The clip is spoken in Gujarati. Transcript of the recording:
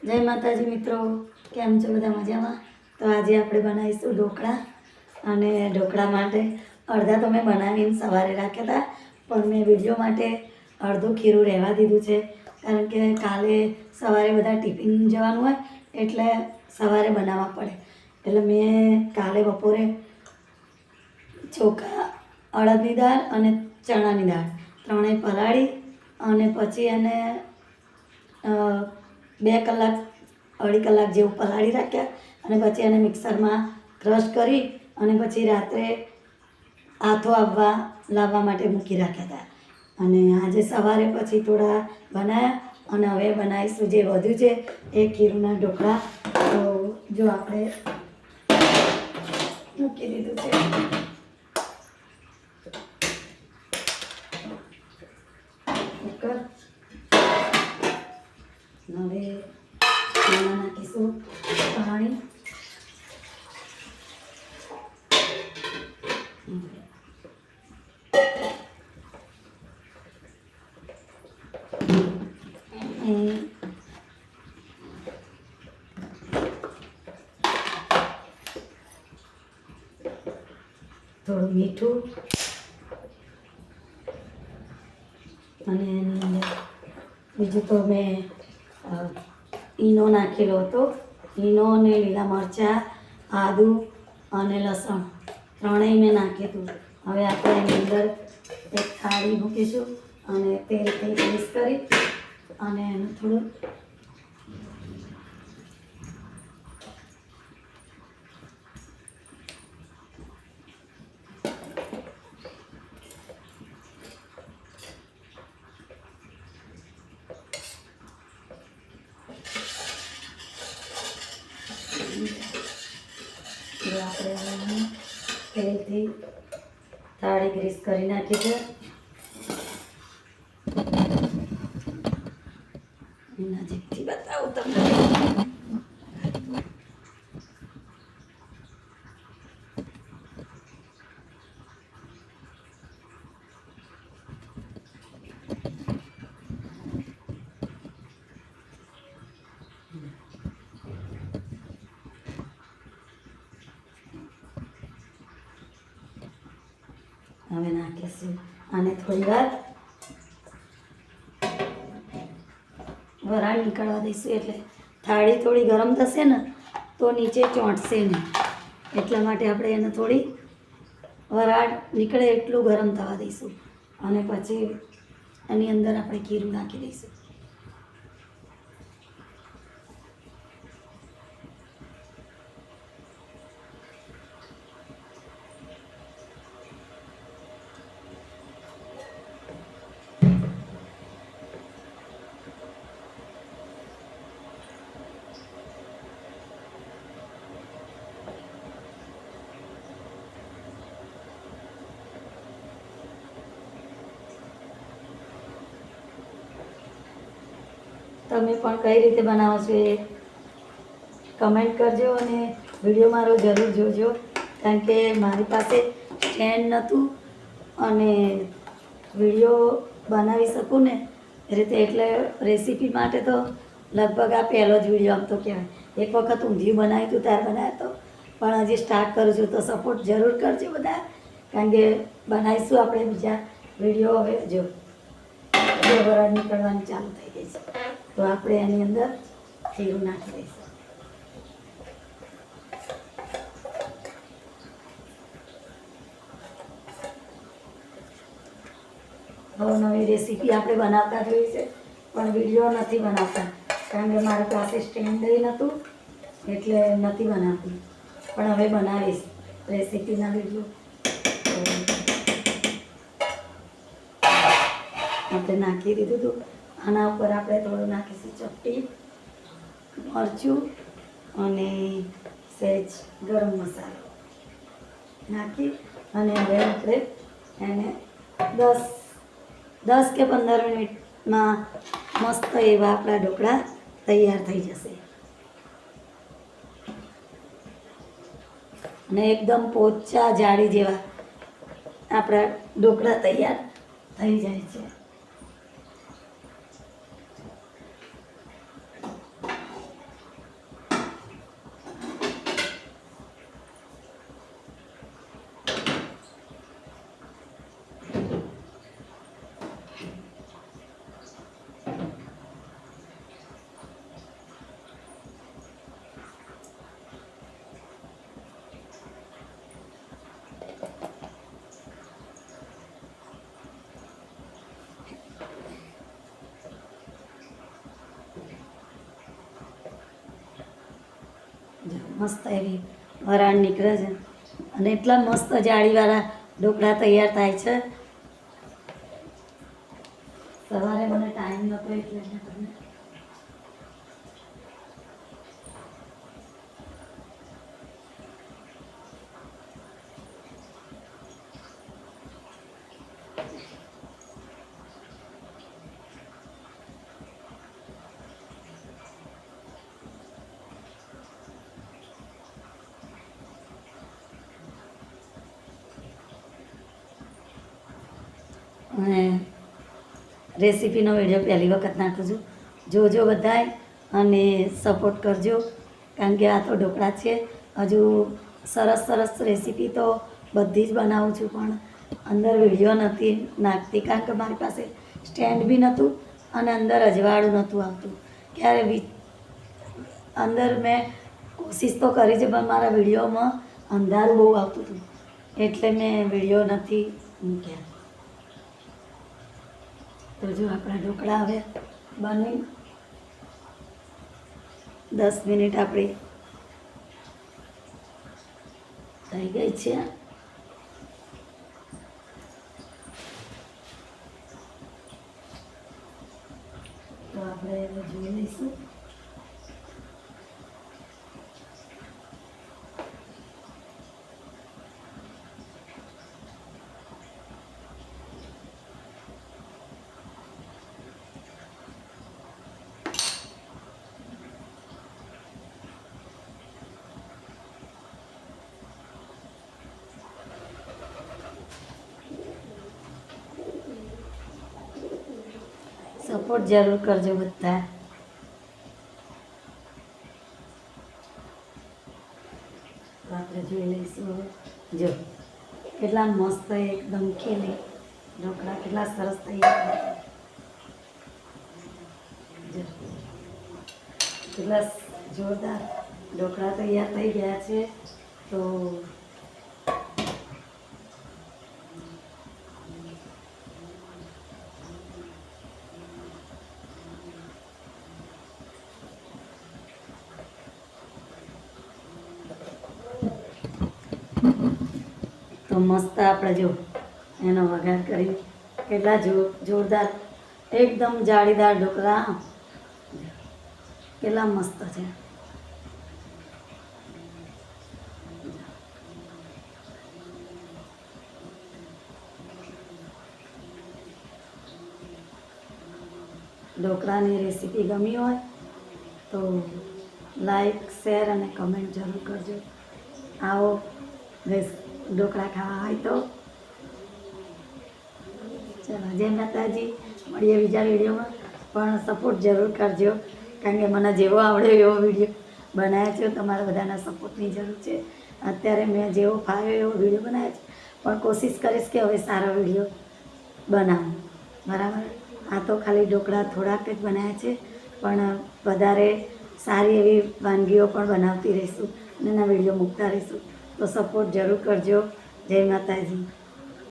જય માતાજી મિત્રો, કેમ છો બધા મજામાં? તો આજે આપણે બનાવીશું ઢોકળા. અને ઢોકળા માટે અડધા તો મેં બનાવીને સવારે રાખ્યા હતા, પણ મેં વિડીયો માટે અડધું ખીરું રહેવા દીધું છે, કારણ કે કાલે સવારે બધા ટિફિન જવાનું હોય એટલે સવારે બનાવવા પડે. એટલે મેં કાલે બપોરે ચોખા, અડદની દાળ અને ચણાની દાળ ત્રણેય પલાળી અને પછી એને 2 કલાક 2.5 કલાક જેવું પલાળી રાખ્યા. અને પછી એને મિક્સરમાં ક્રશ કરી અને પછી રાત્રે આથો લાવવા માટે મૂકી રાખ્યા હતા. અને આજે સવારે પછી થોડા બનાવ્યા અને હવે બનાવીશું જે વધ્યું છે એ ખીરુના ઢોકળા. તો જો આપણે મૂકી દીધું છે. કુકર. હવે એમાં નાખીશું પાણી. થોડું મીઠું અને એની અંદર બીજું તો મેં ઈનો નાખેલો હતો. ઈનો અને લીલા મરચાં, આદું અને લસણ ત્રણેય મેં નાખ્યું હતું. હવે આપણે એની અંદર એક થાળી મૂકીશું અને તેલથી ગ્રીસ કરી અને એનું થોડું આપણે તેલથી થાળી ગ્રીસ કરી નાખી છે. નજીકથી બતાવું તમને. હવે નાખીશું આને થોડી વાર વરાળ નીકળવા દઈશું. એટલે થાળી થોડી ગરમ થશે ને તો નીચે ચોંટશે નહીં, એટલા માટે આપણે એને થોડી વરાળ નીકળે એટલું ગરમ થવા દઈશું. અને પછી એની અંદર આપણે ખીરું નાખી દઈશું. તમે પણ કઈ રીતે બનાવો છો એ કમેન્ટ કરજો અને વિડીયો મારો જરૂર જોજો, કારણ કે મારી પાસે સ્ટેન્ડ નહોતું અને વિડીયો બનાવી શકું ને એ રીતે. એટલે રેસીપી માટે તો લગભગ આ પહેલો જ વિડીયો આમ તો કહેવાય. એક વખત ઊંધિયું બનાવ્યું હતું ત્યારે બનાવ્યો હતો, પણ હજી સ્ટાર્ટ કરું છું, તો સપોર્ટ જરૂર કરજો બધા, કારણ કે બનાવીશું આપણે બીજા વિડીયો. હવે જો વરાળ નીકળવાની ચાલુ થઈ ગઈ છે, તો આપણે એની અંદર ખીરું નાખી દઈશું. નવી રેસીપી આપણે બનાવતા જોઈ છે, પણ વિડીયો નથી બનાવતા, કારણ કે મારી પાસે સ્ટેન્ડ નહોતું એટલે નથી બનાવતી. પણ હવે બનાવીશ રેસીપીના વિડીયો. આપણે નાખી દીધું હતું. આના ઉપર આપણે થોડું નાખીશું ચપટી, મરચું અને સહેજ ગરમ મસાલો નાખી અને હવે આપણે એને 10 કે 15 મિનિટમાં મસ્ત એવા આપણા ઢોકળા તૈયાર થઈ જશે. અને એકદમ પોચા જાળી જેવા આપણા ઢોકળા તૈયાર થઈ જાય છે. મસ્ત એવી વરાળ નીકળે છે અને એટલા મસ્ત જાળીવાળા ઢોકળા તૈયાર થાય છે. સવારે મને ટાઈમ નહોતો એટલે મેં તમને અને રેસીપીનો વિડીયો પહેલી વખત નાખું છું. જોજો બધાય અને સપોર્ટ કરજો, કારણ કે આ તો ઢોકળા છે. હજુ સરસ સરસ રેસીપી તો બધી જ બનાવું છું, પણ અંદર વિડીયો નથી નાખતી, કારણ કે મારી પાસે સ્ટેન્ડ બી નહોતું અને અંદર અજવાળું નહોતું આવતું. ક્યારે અંદર મેં કોશિશ તો કરી છે, પણ મારા વિડીયોમાં અંધારું બહુ આવતું હતું, એટલે મેં વિડીયો નથી મૂક્યા. તો જો આપણા ઢોકળા હવે બની 10 મિનિટ આપણી થઈ ગઈ છે. તો આપણે હવે જોઈ લઈશું. સપોર્ટ જરૂર કરજો બધા. તો આપણે જોઈ લઈશું હવે. જો કેટલા મસ્ત એકદમ ખીલી ઢોકળા કેટલા સરસ તૈયાર થયા. જો કેટલા જોરદાર ઢોકળા તૈયાર થઈ ગયા છે. તો મસ્ત આપણે જો એનો વઘાર કરી કેટલા જોરદાર એકદમ જાળીદાર ઢોકળા કેટલા મસ્ત છે. ઢોકળાની રેસીપી ગમી હોય તો લાઈક, શેર અને કમેન્ટ જરૂર કરજો. આવો ઢોકળા ખાવા હોય તો ચાલો, જય માતાજી. મળીએ બીજા વિડીયોમાં, પણ સપોર્ટ જરૂર કરજો, કારણ કે મને જેવો આવડે એવો વિડીયો બનાવ્યા છે. તમારા બધાના સપોર્ટની જરૂર છે. અત્યારે મેં જેવો ફાવ્યો એવો વિડીયો બનાવ્યો છે, પણ કોશિશ કરીશ કે હવે સારો વિડીયો બનાવું. બરાબર. આ તો ખાલી ઢોકળા થોડાક જ બનાવ્યા છે, પણ વધારે સારી એવી વાનગીઓ પણ બનાવતી રહીશું અને એના વિડીયો મૂકતા રહીશું. તો સપોર્ટ જરૂર કરજો. જય માતાજી.